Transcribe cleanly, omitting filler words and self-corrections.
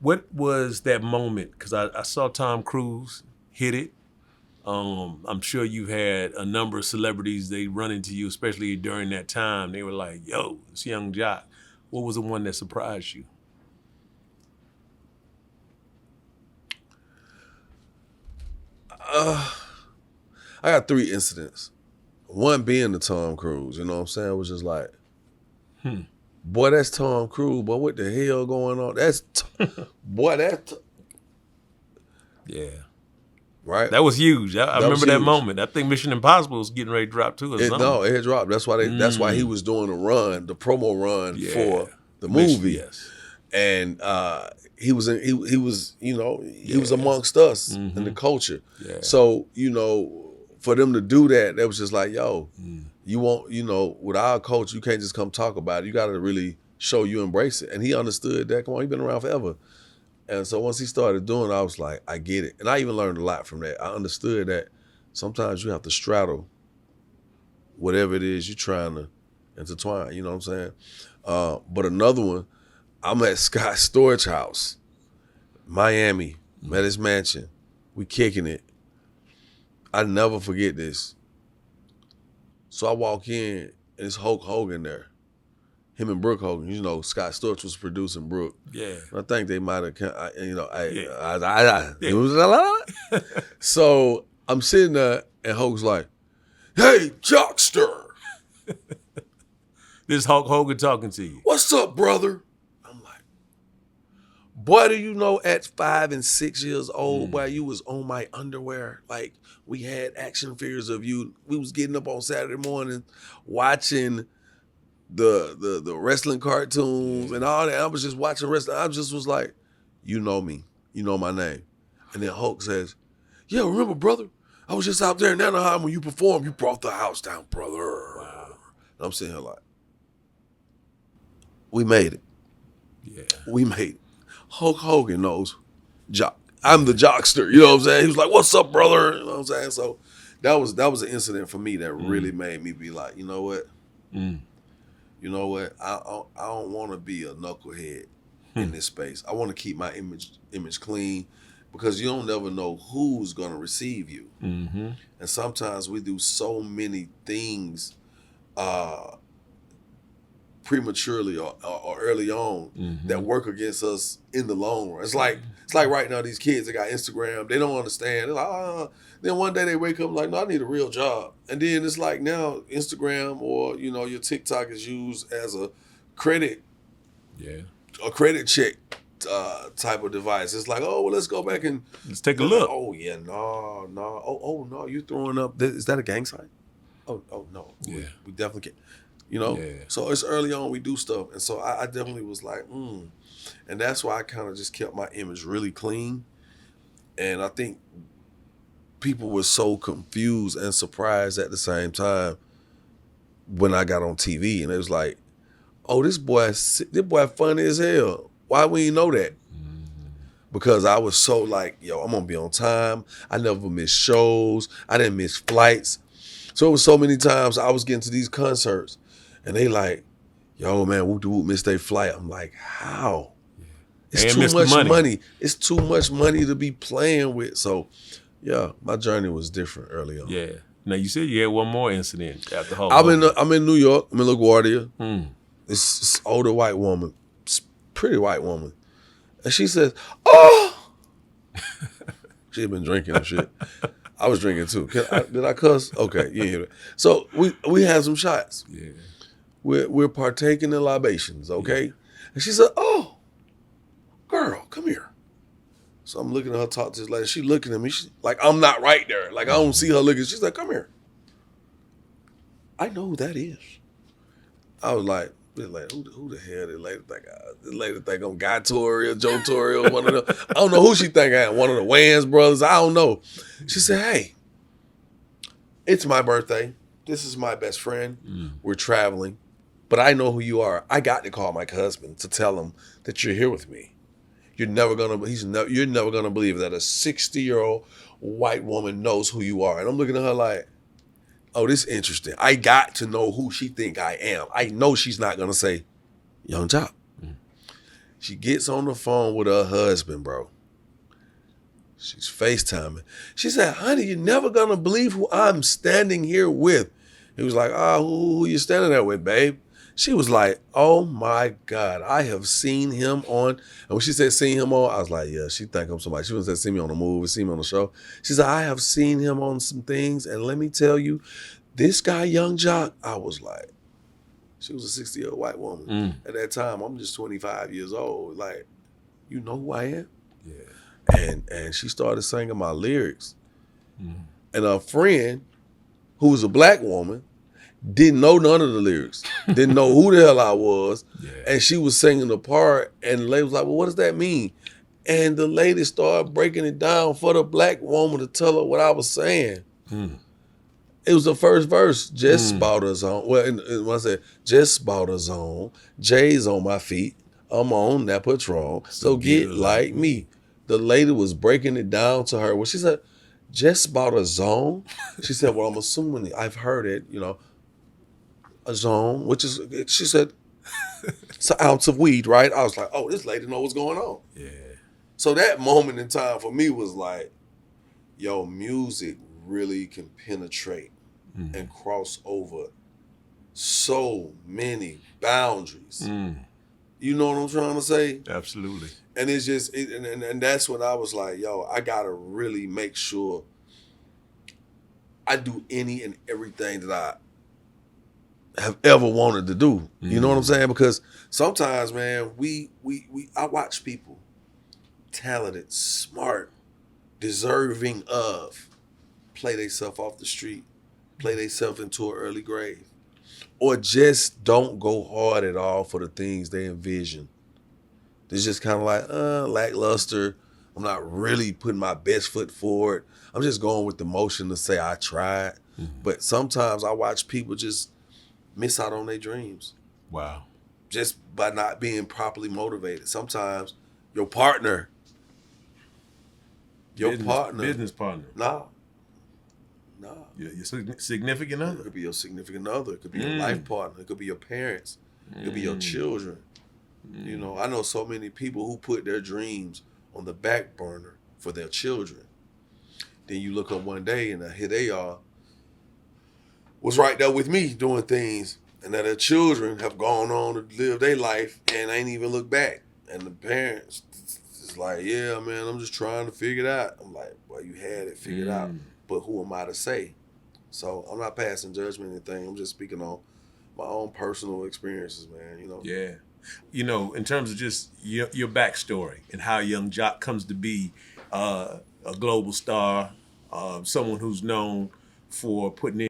What was that moment? Because I saw Tom Cruise hit it. I'm sure you've had a number of celebrities, they run into you, especially during that time. They were like, yo, it's Young Jock. What was the one that surprised you? I got 3 incidents. One being the Tom Cruise, you know what I'm saying? It was just like, boy, that's Tom Cruise. Boy, what the hell going on? Boy, Yeah. right? That was huge. I That was remember that huge. moment. I think Mission Impossible was getting ready to drop too or something. No, it had dropped. That's why he was doing the promo run Yeah. for the movie. Yes. And he was he was amongst us in the culture. Yeah. So, for them to do that, that was just like, yo, you won't, with our culture, you can't just come talk about it. You got to really show you embrace it. And he understood that. Come on, he's been around forever. And so once he started doing it, I was like, I get it. And I even learned a lot from that. I understood that sometimes you have to straddle whatever it is you're trying to intertwine, you know what I'm saying? But another one, I'm at Scott's Storage House, Miami, at his mansion. We kicking it. I never forget this. So I walk in, and it's Hulk Hogan there. Him and Brooke Hogan. Scott Storch was producing Brooke. Yeah. I think they might have, Yeah. it was a lot. So I'm sitting there, and Hogan's like, hey, Jockster. This Hulk Hogan talking to you. What's up, brother? I'm like, boy, do you know at 5 and 6 years old, boy, you was on my underwear. Like, we had action figures of you. We was getting up on Saturday morning watching the wrestling cartoons and all that. I was just watching wrestling. I just was like, you know me. You know my name. And then Hulk says, yeah, remember, brother? I was just out there in Anaheim when you performed. You brought the house down, brother. Wow. And I'm sitting here like, we made it. Yeah. We made it. Hulk Hogan knows Jock. I'm the Jockster. You know what I'm saying? He was like, what's up, brother? You know what I'm saying? So that was an incident for me that really made me be like, you know what? You know what? I don't want to be a knucklehead in this space. I want to keep my image clean because you don't never know who's going to receive you. Mm-hmm. And sometimes we do so many things prematurely or early on that work against us in the long run. It's like right now these kids that got Instagram, they don't understand. They're like, then one day they wake up like, no, I need a real job. And then it's like now Instagram or your TikTok is used as a credit check type of device. It's like, oh well, let's go back and let's take a look. Like, oh yeah, no. Oh no, you throwing up? Is that a gang sign? Oh no. Yeah. We definitely can't. Yeah. So it's early on we do stuff. And so I definitely was like, And that's why I kind of just kept my image really clean. And I think people were so confused and surprised at the same time when I got on TV. And it was like, oh, this boy funny as hell. Why we didn't know that? Because I was so like, yo, I'm going to be on time. I never miss shows. I didn't miss flights. So it was so many times I was getting to these concerts. And they like, yo, man, whoop missed their flight. I'm like, how? It's too much money. It's too much money to be playing with. So, yeah, my journey was different early on. Yeah. Now, you said you had one more incident after Hulk I'm Hogan. in New York. I'm in LaGuardia. This older white woman, pretty white woman. And she says, oh! She had been drinking and shit. I was drinking too. Did I cuss? Okay, you hear it. So we had some shots. Yeah. We're partaking in libations, okay? Yeah. And she said, oh, girl, come here. So I'm looking at her talk to this lady. She looking at me. She, like, I'm not right there. Like, I don't see her looking. She's like, come here. I know who that is. I was like, who the hell did lady think this lady think I'm Guy Torre or Joe Torre or one of them. I don't know who she think I am. One of the Wayans brothers. I don't know. She said, hey, it's my birthday. This is my best friend. We're traveling. But I know who you are. I got to call my husband to tell him that you're here with me. You're never gonna believe that a 60-year-old white woman knows who you are. And I'm looking at her like, oh, this is interesting. I got to know who she think I am. I know she's not gonna say Young Jock. She gets on the phone with her husband, bro. She's FaceTiming. She said, honey, you're never going to believe who I'm standing here with. He was like, who you standing there with, babe? She was like, oh, my God, I have seen him on. And when she said seen him on, I was like, yeah, she think I'm somebody. She wouldn't say see me on a movie, see me on a show. She said, I have seen him on some things. And let me tell you, this guy, Young Jock, I was like, she was a 60-year-old white woman. At that time, I'm just 25 years old. Like, you know who I am? Yeah. And she started singing my lyrics. And her friend, who was a black woman, didn't know none of the lyrics, didn't know who the hell I was. Yeah. And she was singing the part, and the lady was like, well, what does that mean? And the lady started breaking it down for the black woman to tell her what I was saying. It was the first verse, just bought a zone. Well, when I said, just bought a zone, J's on my feet, I'm on that Patron, so get like me. The lady was breaking it down to her. Well, she said, just bought a zone? She said, well, I'm assuming, I've heard it, you know, a zone, which is, she said, it's an ounce of weed, right? I was like, oh, this lady knows what's going on. Yeah. So that moment in time for me was like, yo, music really can penetrate and cross over so many boundaries. You know what I'm trying to say? Absolutely. And it's just, and that's when I was like, yo, I gotta really make sure I do any and everything that I have ever wanted to do. You know what I'm saying? Because sometimes, man, I watch people talented, smart, deserving of play themselves off the street, play themselves into an early grave, or just don't go hard at all for the things they envision. It's just kind of like, lackluster. I'm not really putting my best foot forward. I'm just going with the motion to say I tried. But sometimes I watch people just miss out on their dreams. Wow. Just by not being properly motivated. Sometimes your partner, business partner. Nah. Your significant It other. could be your significant other. It could be your life partner. It could be your parents. It could be your children. You know, I know so many people who put their dreams on the back burner for their children. Then you look up one day and here they are, was right there with me doing things, and that their children have gone on to live their life and ain't even look back. And the parents is like, yeah, man, I'm just trying to figure it out. I'm like, well, you had it figured out, but who am I to say? So I'm not passing judgment or anything. I'm just speaking on my own personal experiences, man, you know? Yeah. You know, in terms of just your backstory and how Young Jock comes to be a global star, someone who's known for putting in